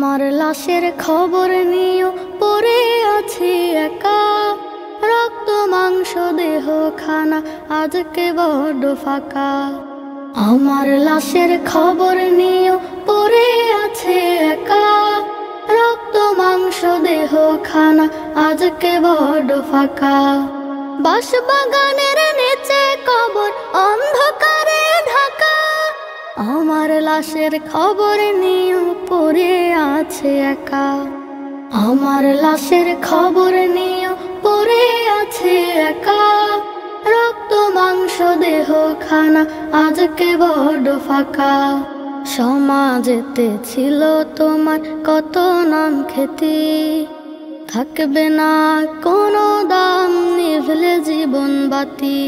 আমার লাশের খবর নিও পড়ে আছি একা, রক্ত মাংস দেহ খানা আজকে বড্ড ফাঁকা। আমার লাশের খবর নিও পড়ে আছে একা, রক্ত মাংস দেহ খানা আজকে বড্ড ফাঁকা। বাঁশবাগানের নিচে কবর অন্ধকারে ঢাকা, আমার লাশের খবর নিও পড়ে আছে একা। আমার লাশের খবর নিও পড়ে আছে একা, রক্ত মাংস দেহ খানা আজকে বড্ড ফাঁকা। সমাজেতে ছিল তোমার কত নাম খ্যাতি, থাকবে না কোনো দাম নিভলে জীবন বাতি।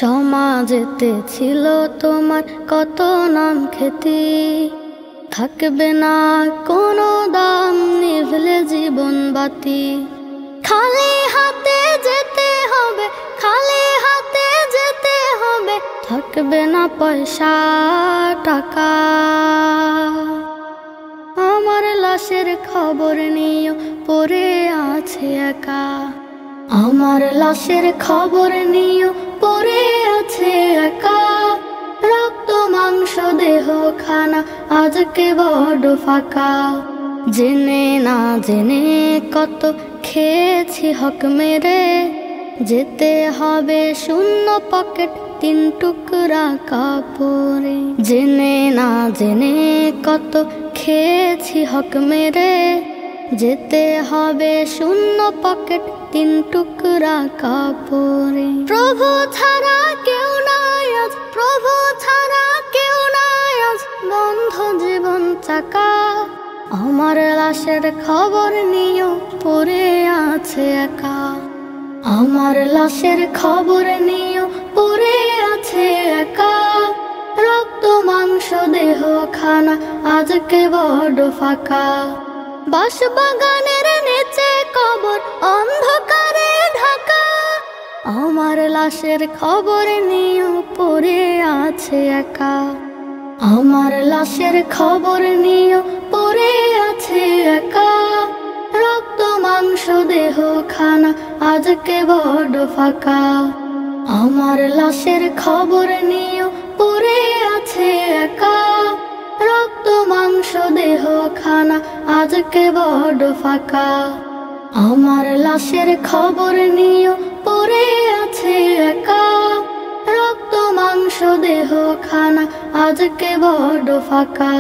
সমাজেতে ছিল তোমার কত নাম খ্যাতি, থাকবে না কোনো দাম নিভলে জীবন বাতি। খালি হাতে যেতে হবে, খালি হাতে যেতে হবে, থাকবে না পয়সা টাকা। আমার লাশের খবর নিও পড়ে আছে একা, আমার লাশের খবর নিও পড়ে আছে একা, রক্ত মাংস দেহ খানা আজকে বড্ড ফাঁকা। জেনে না জেনে কত খেয়েছি হক মেরে, যেতে হবে শূন্য পকেট তিন টুকরা কাপড়ে। জেনে না জেনে কত খেয়েছি হক মেরে, যেতে হবে শূন্য পকেট তিন টুকরা কাপড়ে। প্রভু ছাড়া কেউ নাই আজ, প্রভু ছাড়া কেউ নাই আজ, বন্ধ জীবন চাকা। আমার লাশের খবর নিও পড়ে আছে একা, আমার লাশের খবর নিও পড়ে আছে একা, রক্ত মাংস দেহ খানা আজকে বড্ড ফাঁকা। বাঁশবাগানের নিচে কবর অন্ধকারে ঢাকা, আমার লাশের খবর নিও পড়ে আছে একা। আমার লাশের খবর নিও পড়ে আছে একা, রক্ত মাংস দেহ খানা আজকে বড্ড ফাঁকা। আমার লাশের খবর নিও পড়ে আছে একা, রক্ত মাংস দেহ খানা আজকে বড্ড ফাঁকা। আমার লাশের খবর নিও পড়ে আছে একা, রক্ত মাংস দেহ খানা আজকে বড্ড ফাঁকা।